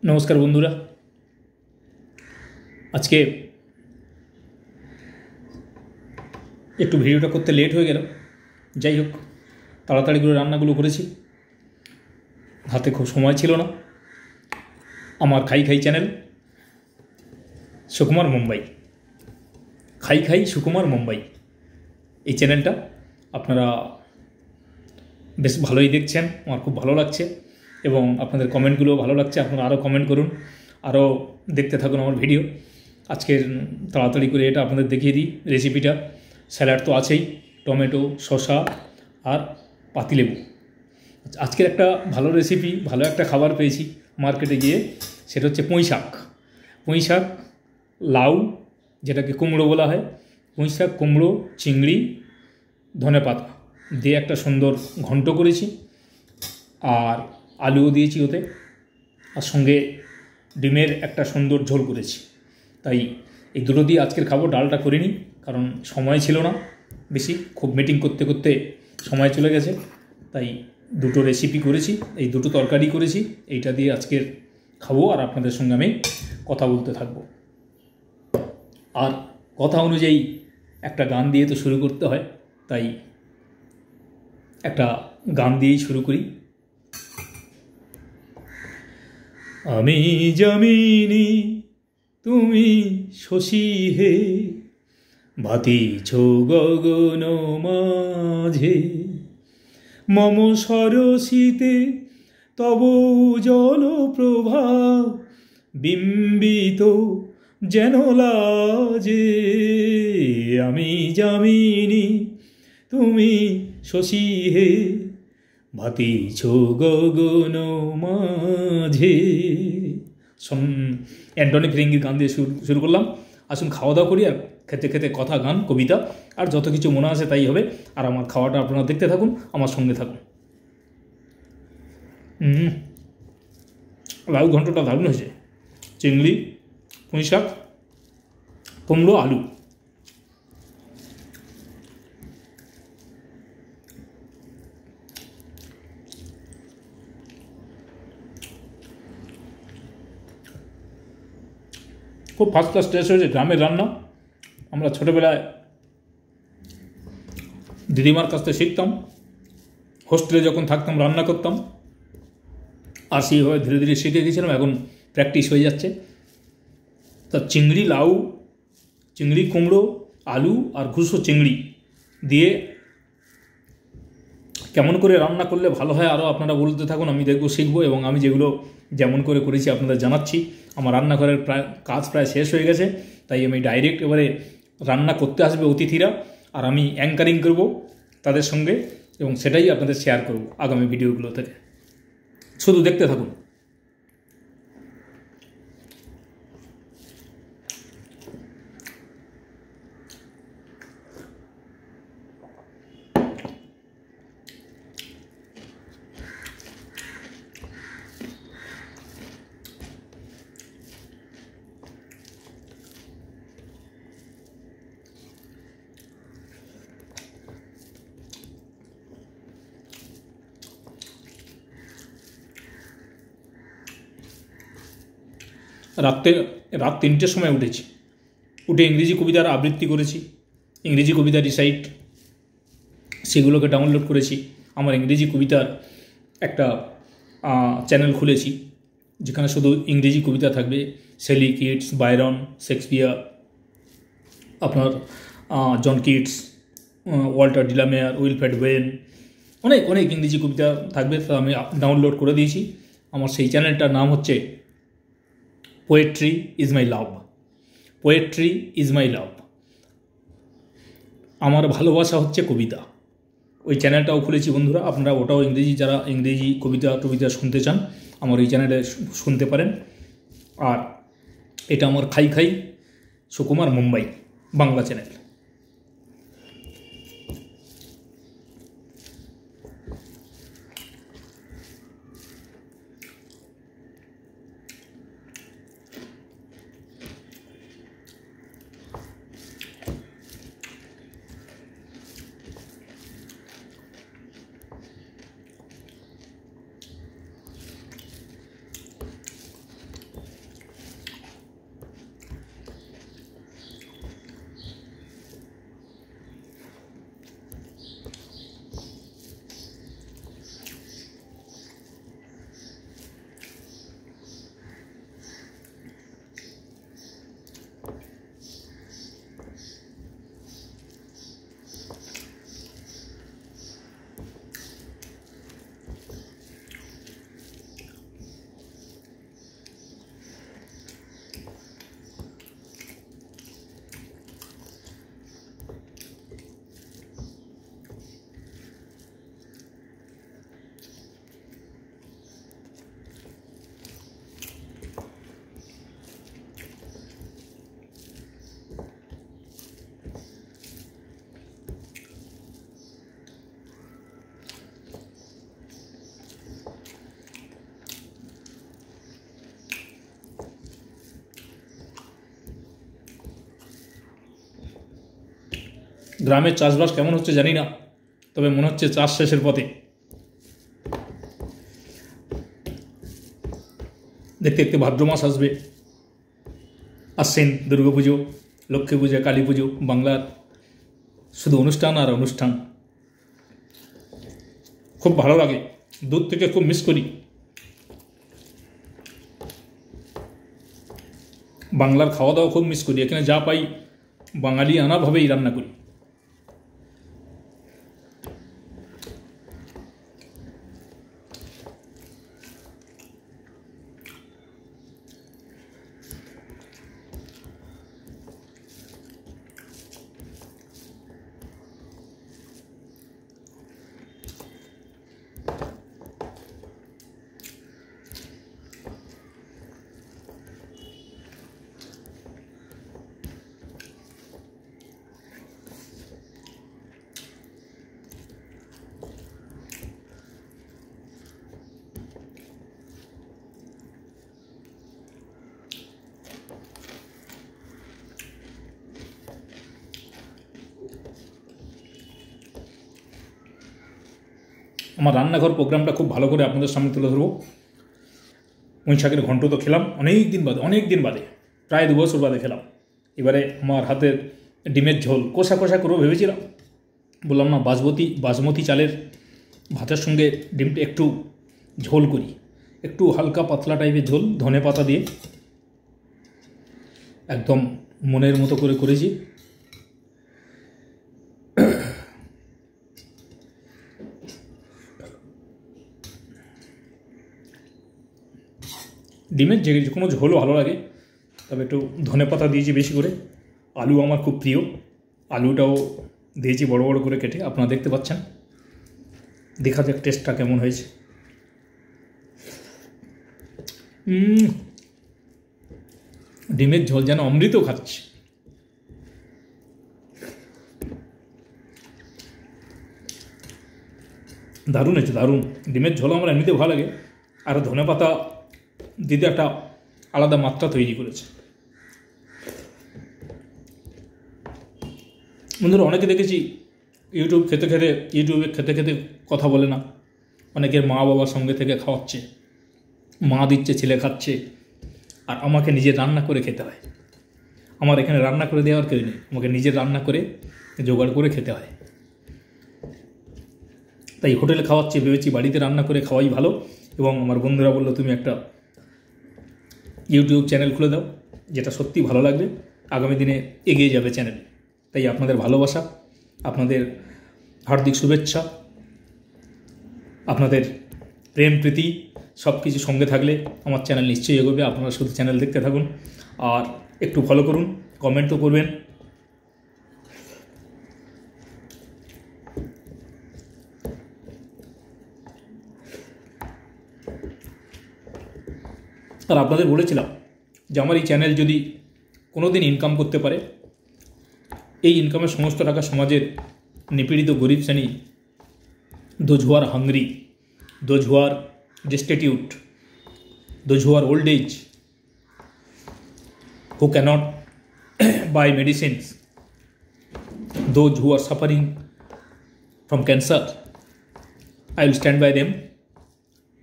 নমস্কার বন্ধুরা। আজকে একটু ভিডিওটা করতে লেট হয়ে গেল। যাই হোক, তাড়াতাড়ি করে রান্নাগুলো করেছি, হাতে খুব সময় ছিল না। আমার খাই খাই চ্যানেল সুকুমার মুম্বাই, খাই খাই সুকুমার মুম্বাই, এই চ্যানেলটা আপনারা বেশ ভালোই দেখছেন। আমার খুব ভালো লাগছে এবং আপনাদের কমেন্টগুলোও ভালো লাগছে। আপনারা আরও কমেন্ট করুন, আরও দেখতে থাকুন আমার ভিডিও। আজকের তাড়াতাড়ি করে এটা আপনাদের দেখিয়ে দিই রেসিপিটা। স্যালাড তো আছেই, টমেটো, শসা আর পাতিলেবু। আজকের একটা ভালো রেসিপি, ভালো একটা খাবার পেয়েছি মার্কেটে গিয়ে, সেটা হচ্ছে পুঁই শাক। পুঁই শাক, লাউ যেটাকে কুমড়ো বলা হয়, পুঁই শাক, কুমড়ো, চিংড়ি, ধনেপাতা দিয়ে একটা সুন্দর ঘন্ট করেছি, আর আলুও দিয়েছি ওতে, আর সঙ্গে ডিমের একটা সুন্দর ঝোল করেছি। তাই এই দুটো দিয়ে আজকের খাবো। ডালটা করিনি কারণ সময় ছিল না বেশি, খুব মিটিং করতে করতে সময় চলে গেছে। তাই দুটো রেসিপি করেছি, এই দুটো তরকারি করেছি, এইটা দিয়ে আজকের খাবো আর আপনাদের সঙ্গে আমি কথা বলতে থাকবো। আর কথা অনুযায়ী একটা গান দিয়ে তো শুরু করতে হয়, তাই একটা গান দিয়েই শুরু করি। আমি যামিনী তুমি শশী হে, ভাতিছ গগন মাঝে, মম সরসিতে তব জল প্রভা, বিম্বিত যেন লাজে। আমি যামিনী তুমি শশী হে, ভাতিছ গগন মাঝে। অ্যান্টনি ফিরিঙ্গির গান দিয়ে শুরু করলাম। আসুন খাওয়া দাওয়া করি, আর খেতে খেতে কথা, গান, কবিতা আর যত কিছু মনে আসে তাই হবে। আর আমার খাওয়াটা আপনারা দেখতে থাকুন, আমার সঙ্গে থাকুন। লাউ ঘন্টটা দারুণ হয়েছে। চিংড়ি, পুঁই শাক, কুমড়ো, আলু। খুব ফার্স্ট ক্লাস টেস্ট হয়েছে। গ্রামের রান্না, আমরা ছোটোবেলায় দিদিমার কাছ থেকে শিখতাম, হোস্টেলে যখন থাকতাম রান্না করতাম, আর সেইভাবে ধীরে ধীরে শিখে গেছিলাম, এখন প্র্যাকটিস হয়ে যাচ্ছে। তা চিংড়ি, লাউ, চিংড়ি, কুমড়ো, আলু আর ঘুষো চিংড়ি দিয়ে কেমন করে রান্না করলে ভালো হয় আরও আপনারা বলতে থাকুন, আমি দেখবো, শিখবো, এবং আমি যেগুলো যেমন করে করেছি আপনাদের জানাচ্ছি। আমার রান্নাঘরের কাজ প্রায় শেষ হয়ে গেছে, তাই আমি ডাইরেক্ট এবারে রান্না করতে আসবে অতিথিরা, আর আমি অ্যাঙ্কারিং করব তাদের সঙ্গে, এবং সেটাই আপনাদের শেয়ার করব আগামী ভিডিওগুলো থেকে। শুধু দেখতে থাকুন। রাত 3টের সময় উঠেছি, উঠে ইংরেজি কবিতার আবৃত্তি করেছি, ইংরেজি কবিতা রিসাইট সেগুলোকে ডাউনলোড করেছি। আমার ইংরেজি কবিতার একটা চ্যানেল খুলেছি, যেখানে শুধু ইংরেজি কবিতা থাকবে। শেলি, কিটস, বায়রন, শেক্সপিয়ার, আপনার John Keats, Walter de la Mare, Wilfred Owen, অনেক অনেক ইংরেজি কবিতা থাকবে। তো আমি ডাউনলোড করে দিয়েছি। আমার সেই চ্যানেলটার নাম হচ্ছে poetry is my love. Poetry is my love, আমার ভালোবাসা হচ্ছে কবিতা। ওই চ্যানেলটাও খুলেছি বন্ধুরা, আপনারা ওটাও ইংরেজি, যারা ইংরেজি কবিতা টবিতা শুনতে চান আমার এই চ্যানেলে শুনতে পারেন। আর এটা আমার খাই খাই সুকুমার মুম্বাই বাংলা চ্যানেল। গ্রামের চাষবাস কেমন হচ্ছে জানি না, তবে মনে হচ্ছে চাষ শেষের পথে। দেখতে দেখতে ভাদ্র মাস আসবে, আসছেন দুর্গাপুজো, লক্ষ্মী পূজা, কালী পুজো, বাংলার শুধু অনুষ্ঠান আর অনুষ্ঠান। খুব ভালো লাগে, দূর থেকে খুব মিস করি বাংলার খাওয়া দাওয়া, খুব মিস করি। এখানে যা পাই বাঙালি আনাভাবেই রান্না করি। আমার রান্নাঘর প্রোগ্রামটা খুব ভালো করে আপনাদের সামনে তুলে ধরবো। পুঁই শাকের ঘন্ট তো খেলাম অনেক দিন বাদে, প্রায় 2 বছর বাদে খেলাম। এবারে আমার হাতের ডিমের ঝোল কষা কষা করেও ভেবেছিলাম, বললাম না বাসমতি চালের ভাতের সঙ্গে ডিমটা একটু ঝোল করি, একটু হালকা পাতলা টাইপের ঝোল, ধনে পাতা দিয়ে একদম মনের মতো করে করেছি। ডিমের যে কোনো ঝোলও ভালো লাগে, তবে একটু ধনে পাতা দিয়েছি বেশি করে। আলু আমার খুব প্রিয়, আলুটাও দিয়েছি বড় বড় করে কেটে, আপনারা দেখতে পাচ্ছেন। দেখা যাক টেস্টটা কেমন হয়েছে। ডিমের ঝোল যেন অমৃত খাচ্ছি। দারুণ হয়েছে, দারুণ। ডিমের ঝোল আমার এমনিতে ভালো লাগে, আর ধনে পাতা দিতে একটা আলাদা মাত্রা তৈরি করেছে। বন্ধুরা, অনেকে দেখেছি ইউটিউবে খেতে খেতে কথা বলে না। অনেকের মা বাবার সঙ্গে থেকে খাওয়াচ্ছে, মা দিচ্ছে, ছেলে খাচ্ছে, আর আমাকে নিজে রান্না করে খেতে হয়। আমার এখানে রান্না করে দেওয়ার কেউ নেই, আমাকে নিজে রান্না করে জোগাড় করে খেতে হয়। তাই হোটেলে খাওয়াচ্ছি, ভেবেছি বাড়িতে রান্না করে খাওয়াই ভালো। এবং আমার বন্ধুরা বললো, তুমি একটা ইউটিউব চ্যানেল খুলে দাও, যেটা সত্যি ভালো লাগবে, আগামী দিনে এগিয়ে যাবে চ্যানেল। তাই আপনাদের ভালোবাসা, আপনাদের হার্দিক শুভেচ্ছা, আপনাদের প্রেম প্রীতি সব কিছু সঙ্গে থাকলে আমার চ্যানেল নিশ্চয়ই এগোবে। আপনারা শুধু চ্যানেল দেখতে থাকুন আর একটু ফলো করুন, কমেন্টও করবেন। আর আপনাদের বলেছিলাম যে আমার এই চ্যানেল যদি কোনো দিন ইনকাম করতে পারে, এই ইনকামের সমস্ত টাকা সমাজের নিপীড়িত গরিব শ্রেণী, those who are hungry, those who are destitute, those who are old age, who cannot buy medicines, those who are suffering from cancer, I will stand by them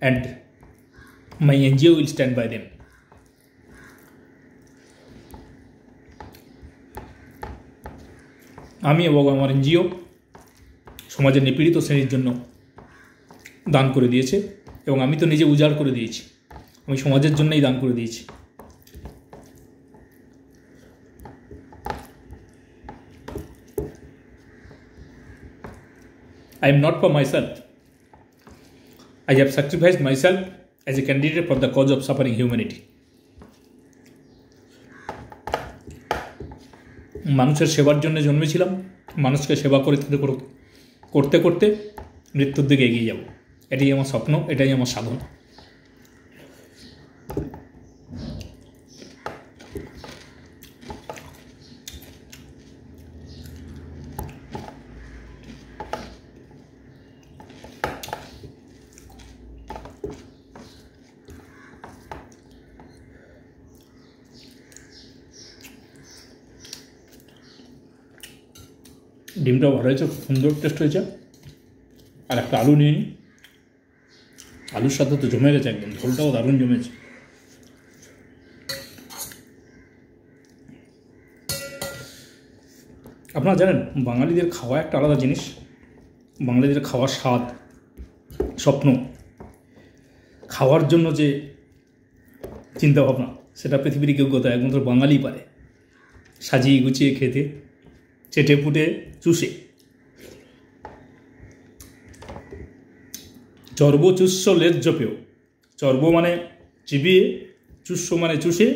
and my NGO will stand by them. আমি এবং আমার NGO সমাজের নিপীড়িত শ্রেণীর জন্য দান করে দিয়েছে, এবং আমি তো নিজে উজাড় করে দিয়েছি, আমি সমাজের জন্যই দান করে দিয়েছি। I am not for myself. I have sacrificed myself as a candidate for the cause of suffering humanity. মানুষের সেবার জন্য জন্মেছিলাম, মানুষকে সেবা করতে করতে মৃত্যুর দিকে এগিয়ে যাব। এটাই আমার স্বপ্ন, এটাই আমার সাধনা। ডিমটাও ভালো হয়েছে, খুব সুন্দর টেস্ট হয়েছে। আর একটা আলু নিয়ে নিই, আলুর সাথে তো জমে গেছে একদম, ঝোলটাও দারুণ জমেছে। আপনারা জানেন বাঙালিদের খাওয়া একটা আলাদা জিনিস, বাঙালিদের খাওয়ার স্বাদ, স্বপ্ন, খাওয়ার জন্য যে চিন্তাভাবনা, সেটা পৃথিবীর কেউ কথা একমাত্র বাঙালি পারে। সাজিয়ে গুছিয়ে খেতে, চেটে পুটে চুষে। চর্ব চুষ্য লেজ্জ পেও। চর্ব মানে চিবিয়ে, চুষ্য মানে চুষে,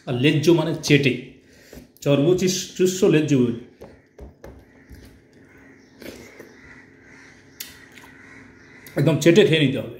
আর লেজ্জ মানে চেটে। চর্ব চুষ্য লেজ্জ পেও, একদম চেটে খেয়ে নিতে হবে।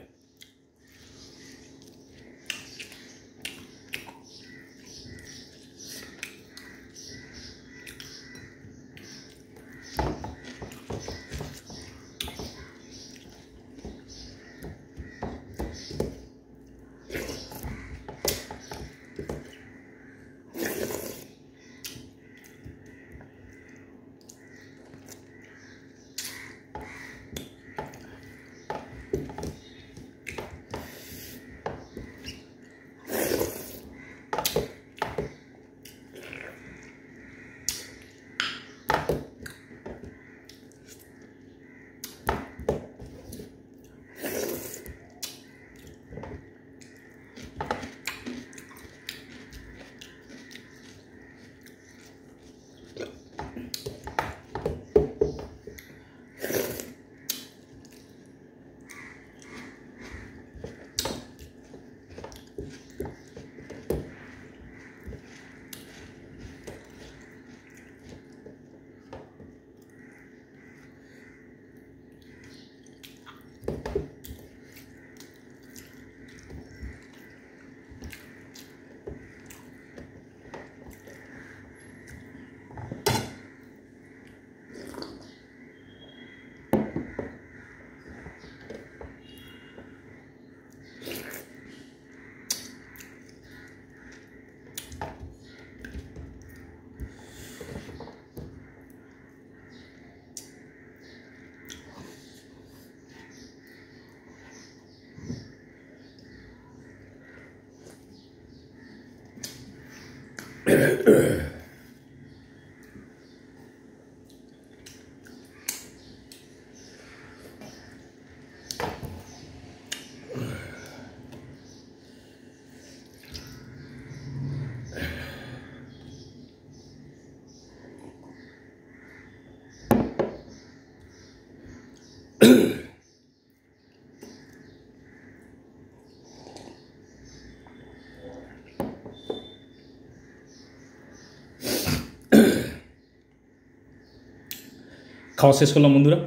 খাওয়া শেষ করলাম বন্ধুরা,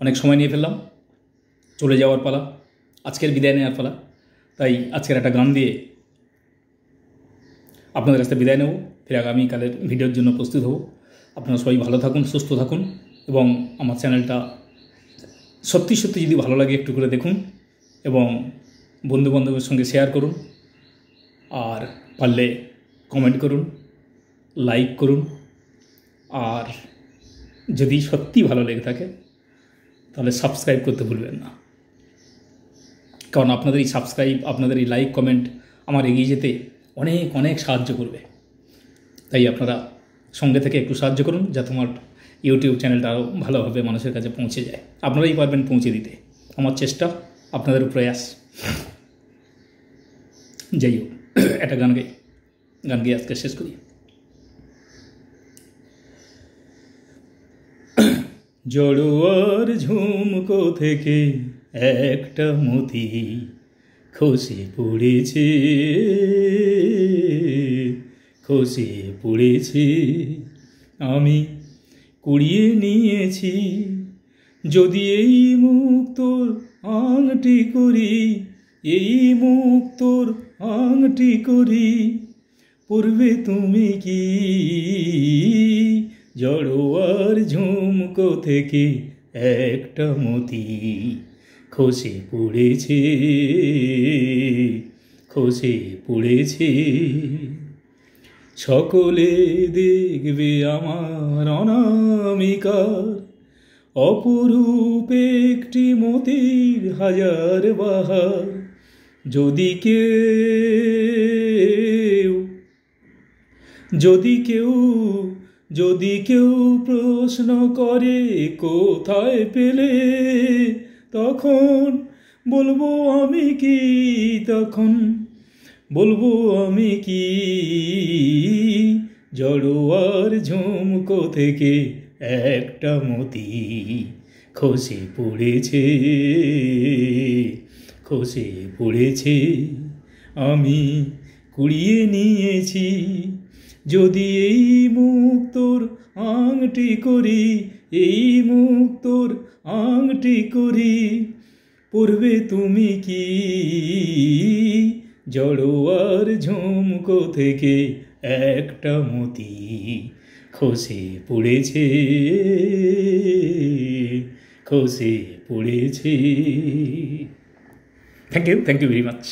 অনেক সময় নিয়ে ফেললাম, চলে যাওয়ার পালা, আজকের বিদায় নেওয়ার পালা। তাই আজকের একটা গান দিয়ে আপনাদের কাছে বিদায় নেব, ফির আগামীকালের ভিডিওর জন্য প্রস্তুত হব। আপনারা সবাই ভালো থাকুন, সুস্থ থাকুন, এবং আমার চ্যানেলটা সত্যি সত্যি যদি ভালো লাগে একটু করে দেখুন, এবং বন্ধুবান্ধবের সঙ্গে শেয়ার করুন, আর পারলে কমেন্ট করুন, লাইক করুন, আর যদি সত্যি ভালো লেগে থাকে তাহলে সাবস্ক্রাইব করতে ভুলবেন না, কারণ আপনাদের এই সাবস্ক্রাইব, আপনাদের এই লাইক কমেন্ট আমার এগিয়ে যেতে অনেক অনেক সাহায্য করবে। তাই আপনারা সঙ্গে থেকে একটু সাহায্য করুন, যাতে আমার ইউটিউব চ্যানেলটা আরও ভালোভাবে মানুষের কাছে পৌঁছে যায়। আপনারাই পারবেন পৌঁছে দিতে, আমার চেষ্টা, আপনাদের প্রয়াস। যাই হোক, একটা গান গিয়ে আজকে শেষ করি। জড়োয়ার ঝুমকো থেকে একটা মতি খসে পড়েছে, খসে পড়েছে, আমি কুড়িয়ে নিয়েছি। যদি এই মুক্তোর আংটি করি, এই মুক্তোর আংটি করি, পড়বে তুমি কি? জড়োয়ার ঝুমকো থেকে একটা মতি খসে পড়েছে, খসে পড়েছে। সকলে দেখবে আমার অনামিকার অপরূপ একটি মতির হাজার বাহার। যদি কেউ যদি কেউ যদি কেউ প্রশ্ন করে কোথায় পেলে, তখন বলবো আমি কি, তখন বলবো আমি কি, জড়োয়ার ঝুমকো থেকে একটা মতি খসে পড়েছে, খসে পড়েছে, আমি কুড়িয়ে নিয়েছি। যদি এই মুক্তোর আংটি করি, এই মুক্তোর আংটি করি, পড়বে তুমি কি, জড়োয়ার ঝুমকো থেকে একটা মতি খসে পড়েছে, খসে পড়েছে। Thank you very much.